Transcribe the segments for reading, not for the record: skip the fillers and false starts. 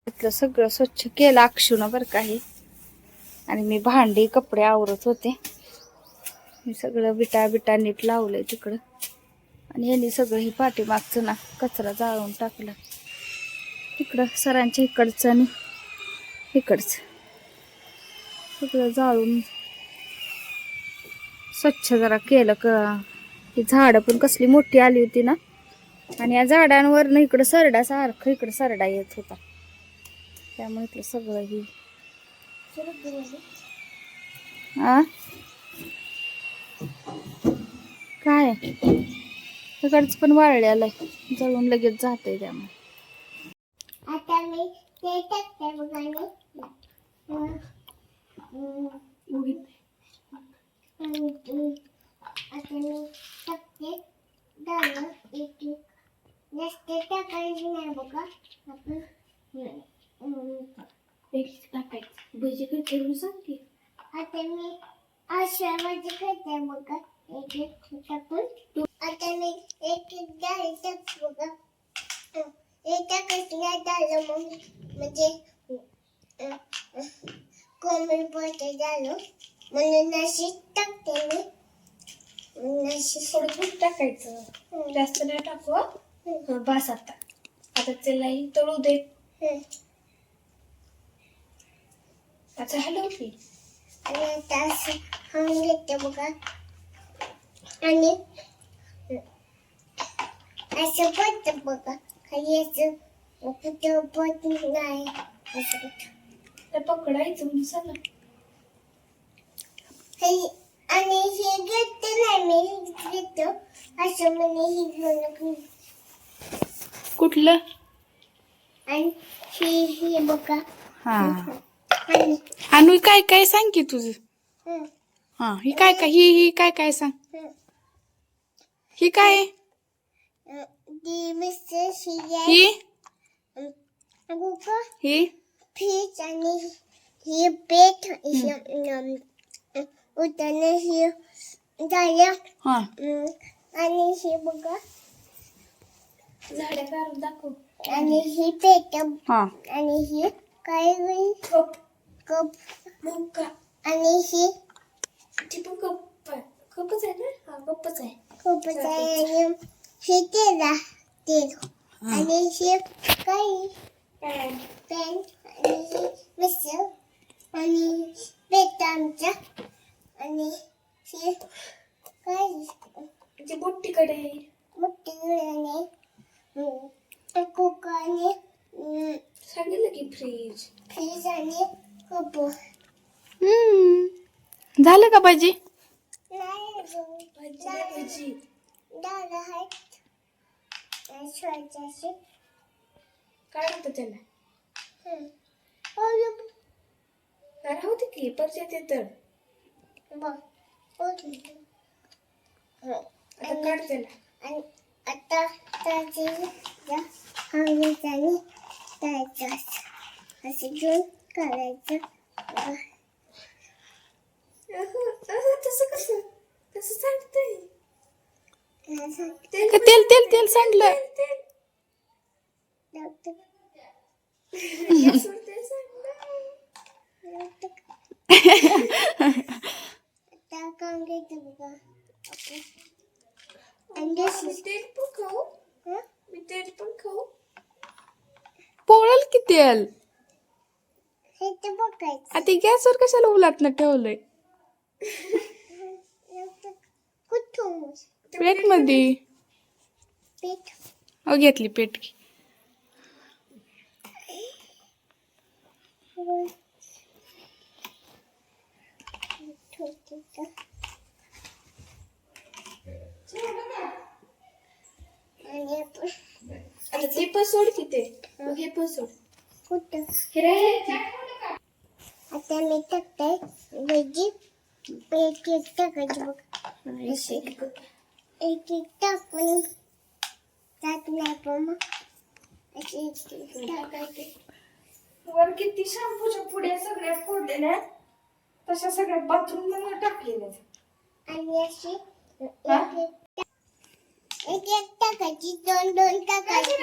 इथलं सगळं स्वच्छ केलं अक्षुनं बरं काही. आणि मी भांडी कपडे आवरत होते. मी सगळं बिटा नीट लावलंय तिकडं. आणि यांनी सगळं ही पाठीमागचं ना कचरा जाळून टाकला. इकडं सरांच्या इकडचं आणि इकडचं सगळं जाळून स्वच्छ जरा केलं का. ही झाडं पण कसली मोठी आली होती ना. आणि या झाडांवर ना इकडं सरडा सारखं इकडं सरडा येत होता. त्यामुळे इकडं सगळं ही काय इकडचं पण वाळलेलं आहे. जळून लगेच जाते त्यामुळे. आता मी ते टाकते बघा आता मी टाकते दाणं एक जास्त टाकायचं नाही बघा. आपण एक टाकायचं भजी करते म्हणून सांग की. आता मी अशा भजी करते बघा. एक एक टाकून आता मी एक एक डाळ टाकते बघा. एका कसल्या झालं मग म्हणजे कोमल पोटे झालं म्हणून अशी टाकते मी. अशी थोडं दूध टाकायचं, जास्त नाही टाकू. बस आता त्यालाही तळू दे. आता हलवते आणि आता असं खाऊन घेते बघा. आणि असं पडतं बघा खाली असं कुठं पडत नाही असं पकडायचं म्हणून सांगा. आणि हे घेते नाही मी घेतो असं म्हणे ही घेऊन कुठलं आणि हे बघा. हा आणि आणि काय काय सांग की तुझं. हा ही काय काय ही काय काय सांग. ही काय ती मिस्टर ही ही फिश आणि ही पेट उतरणे ही झाल्या. हा आणि हे बघा झाड्या काढून दाखव. आणि ही पेट हा आणि ही काय होईल कप कप मुक्का आणि ही ती पण कप कपच आहे ना. हा कपच आहे. खूपच आहे. आणि हे तेल आणि हे काही पॅन आणि ही मिसळ आणि पेट आमच्या आणि हे काय ती मोठीकडे मोठी आणि कुकर आणि सांगितलं की फ्रीज. फ्रीज आणि कप झालं का भाजी. नाही अजून भाजी डाळ आहेत सोयाची काय होतं त्याला. राहू दे की परत येते तर. आता काढ त्याला. आणि आता त्याची हळदीने द्यायचं असं घेऊन करायचं. तसं कसं कसं सांगतंय. तेल तेल तेल सांडलं. आता काम घ्यायचं बघा. तेल पण खाऊ. मी तेल पण खाऊ. पोळल की तेल. हे तर बघायचं आता गॅसवर कशाला उलटणं ठेवलंय. कुठून पेट मध्ये पीठ घेतली पेट की. आणि आता ते पण सोड की ते. हे पण सोड. कुठं हे राहिले. आता मी टाकते भजी. एक एक टाकायची बघ. एक एक टाकून टाक नाही पण मग टाकायचे. वर किती शॅम्पूच्या पुड्या सगळ्या फोडलेल्या तशा सगळ्या बाथरूम मध्ये टाकलेल्या. आणि अशी एक एक टाकायची. दोन दोन टाकायची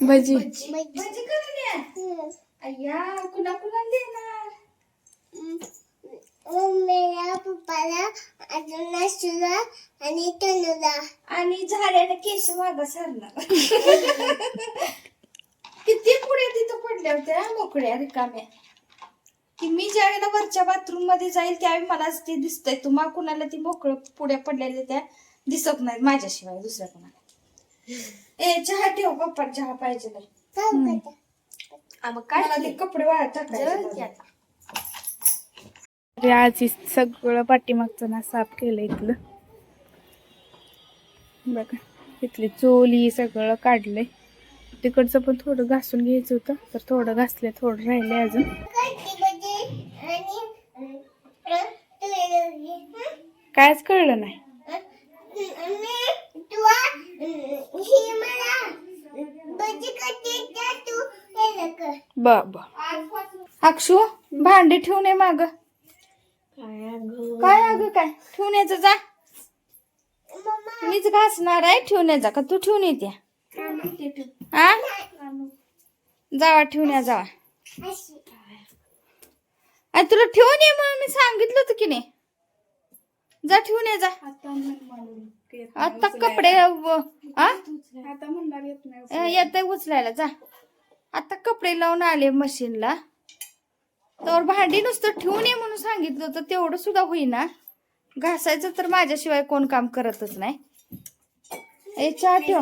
भजी भजी करून अय्या कुणा कुणाला देणार? मम्मीला, पप्पाला, अजून आशूला आणि तनुला. आणि झाड्याने केस माग सरणार. किती पुढे तिथं पडल्या होत्या मोकळ्या रिकाम्या, की मी ज्या वेळेला वरच्या बाथरूम मध्ये जाईल त्यावेळी मलाच ते दिसतंय. तुम्हा कुणाला ती मोकळ पुढ्या पडलेल्या त्या दिसत नाहीत माझ्याशिवाय दुसऱ्या कुणाला. ए चहा ठेव, पप्पा चहा पाहिजे नाही. मग काय मला ते कपडे वाळत टाकायचे. आज सगळं पाठीमागचं ना साफ केलं इथलं बघा. इथली चोली सगळं काढलंय. तिकडचं पण थोडं घासून घ्यायचं होतं तर थोडं घासलंय, थोडं राहिलंय अजून. कायच कळलं नाही. ब अक्षू भांडी ठेवून ये माग. काय अगं काय ठेवून यायचं जा. मीच घासणार आहे, ठेवून यायचा का तू ठेवून येते? आ जावा ठेवून या जावा. अरे तुला ठेवून ये म्हणून मी सांगितलं होतं की नाही. जा ठेवून ये जा. आता कपडे आता म्हणणार येत नाही. येत उचलायला जा. आता कपडे लावून आले मशीनला तर भांडी नुसतं ठेवून ये म्हणून सांगितलं होतं, तेवढं सुद्धा होईना. घासायचं तर माझ्याशिवाय कोण काम करतच नाही. ए चहा ठेव.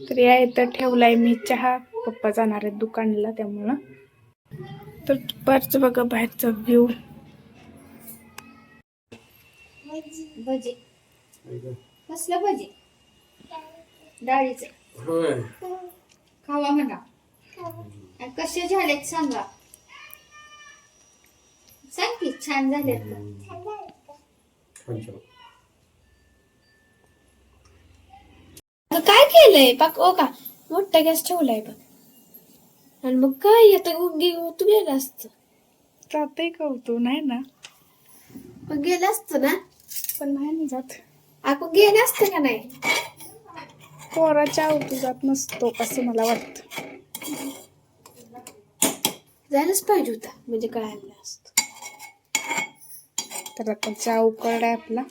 तर या इथं ठेवलाय मी चहा. पप्पा जाणार आहेत दुकानला त्यामुळं. तर दुपारचं बघा बाहेरचा व्ह्यू. भजी कसलं भजी? डाळीचं खावा म्हणा. कसे झालेत सांगा. सांग की छान झालेत का? काय केलंय पाक ओ का मोठा गॅस ठेवलाय बघ. आणि मग काय आता तू गेला असत. जातंय का होतो नाही ना, मग गेलं असतं ना. पण नाही ना जात. आपण गेलं असतं का नाही. पोराच्या अवतू जात नसतो असं मला वाटतं. जायलाच पाहिजे होता म्हणजे कळायला असत. तर आता चहा उकळलाय आपला.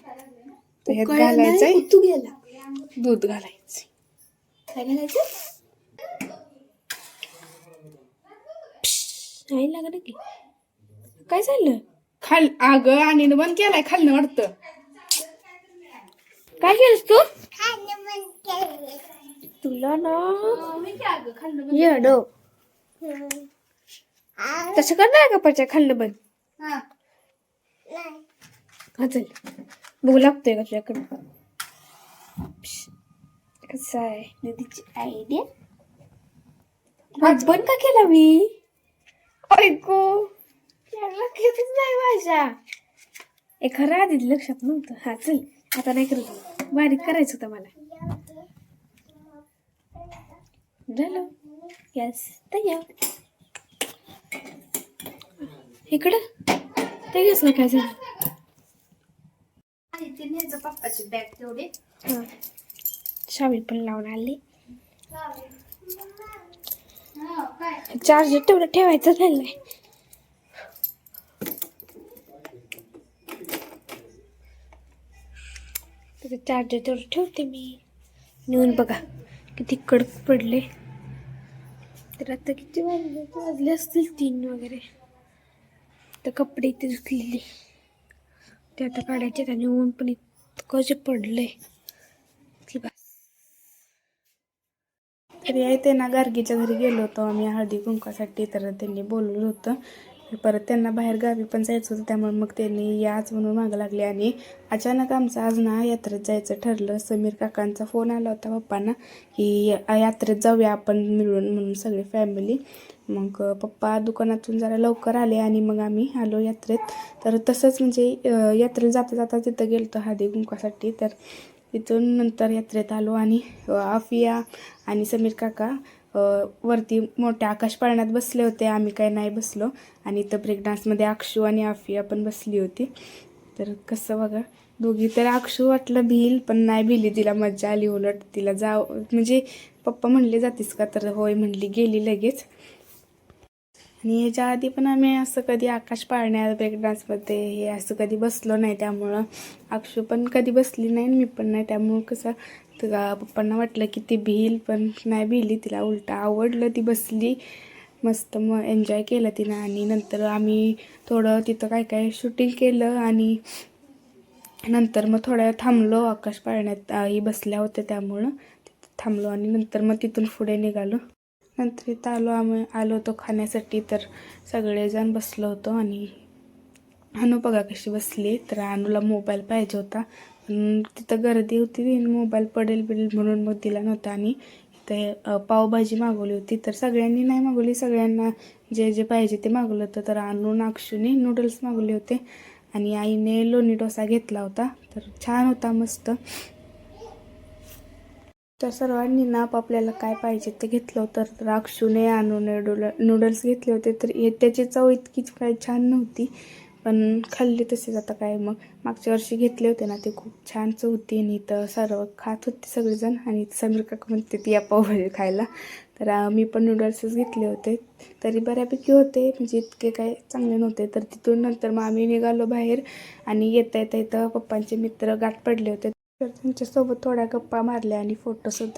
त्यात घालायचंय तू गेला. दूध घालायचं. काय घालायचं? नाही लागलं की काय झालं? खाल अगं आणि बंद केलाय खालनं वाटतं. काय केलंस तू? तुला ना येडो तसं करणार का पच्या खाल्लं बंद. हा चल बघू लागतोय का तुझ्याकडं. कसं आहे दीदीची आयडिया. बंद का केला मी? ऐकू लक्षातच नाही माझ्या. खरं आधी लक्षात नव्हतं. हा चल आता नाही करत, बारीक करायचं होतं मला. झालं गॅस तयार. इकडं ते गॅसला काय झालं? पप्पाची बॅग तेवढी. हा शावी पण लावून आली. चार्जर तेवढं ठेवायचं राहिलंय. चार्जर तेवढं ठेवते मी. नेऊन बघा किती कडक पडले. तर आता किती वाजले असतील 3 वगैरे. तर कपडे इथे धुतलेली ते आता काढायचे. आणि ऊन पण इतकं जे पडलंय की बस. तर यायते ना गार्गीच्या घरी गेलो होतो आम्ही हळदी कुंकासाठी. तर त्यांनी बोलवलं होतं. परत त्यांना बाहेर गावी पण जायचं होतं त्यामुळे मग त्यांनी याच म्हणून मागं लागले. आणि अचानक आमचं आज ना यात्रेत जायचं ठरलं. समीर काकांचा फोन आला होता पप्पांना की यात्रेत जाऊया आपण मिळून म्हणून सगळी फॅमिली. मग पप्पा दुकानातून जरा लवकर आले आणि मग आम्ही आलो यात्रेत. तर तसंच म्हणजे यात्रेला जाता जाता तिथं गेलो होतो हळदी कुंकासाठी. तर तिथून नंतर यात्रेत आलो आणि आफिया आणि समीर काका वरती मोठ्या आकाश पाळण्यात बसले होते. आम्ही काही नाही बसलो. आणि इथं ब्रेक डान्समध्ये अक्षू आणि आफिया पण बसली होती. तर कसं बघा दोघी तर अक्षू वाटलं भिल, पण नाही भिली. तिला मज्जा आली. उलट तिला जाव म्हणजे पप्पा म्हणले जातीस का, तर होय म्हणली, गेली लगेच. आणि ह्याच्या आधी पण आम्ही असं कधी आकाश पाळण्यात ब्रेक डान्समध्ये हे असं कधी बसलो नाही, त्यामुळं अक्षू पण कधी बसली नाही मी पण नाही. त्यामुळं कसं तर पप्पांना वाटलं की ती भिल, पण नाही भिली. तिला उलटं आवडलं, ती बसली मस्त. मग एन्जॉय केलं तिनं. आणि नंतर आम्ही थोडं तिथं काय काय शूटिंग केलं आणि नंतर मग थोड्या थांबलो. आकाश पाळण्यात आई बसल्या होत्या त्यामुळं तिथं थांबलो आणि नंतर मग तिथून पुढे निघालो. नंतर इथं आम्ही आलो होतो खाण्यासाठी, तर सगळेजण बसलो होतो. आणि अनु बघा कशी बसली. तर अनुला मोबाईल पाहिजे होता, पण तिथं गर्दी होती, मोबाईल पडेल म्हणून मग दिला नव्हता. आणि ते पावभाजी मागवली होती, तर सगळ्यांनी नाही मागवली, सगळ्यांना जे जे पाहिजे ते मागवलं होतं. तर अनु अक्षूने नूडल्स मागवले होते आणि आईने लोणी डोसा घेतला होता, तर छान होता, मस्त. तर सर्वांनी ना आपल्याला काय पाहिजे ते घेतलं होतं. तर अक्षूने अनुने नूडल्स घेतले होते, तर त्याची चव इतकीच काय छान नव्हती, पण खाल्ली तसेच. आता काय, मग मागच्या वर्षी घेतले होते ना, ते खूप छान चव होती. आणि तर सर्व खात होते सगळेजण. आणि समीर काका म्हणते ती या पावभाजी खायला, तर मी पण नूडल्सच घेतले होते. तरी बऱ्यापैकी होते, म्हणजे इतके काय चांगले नव्हते. तर तिथून नंतर मग आम्ही निघालो बाहेर. आणि येता येता इथं पप्पांचे मित्र गाठ पडले होते, तर त्यांच्यासोबत थोड्या गप्पा मारल्या आणि फोटोसुद्धा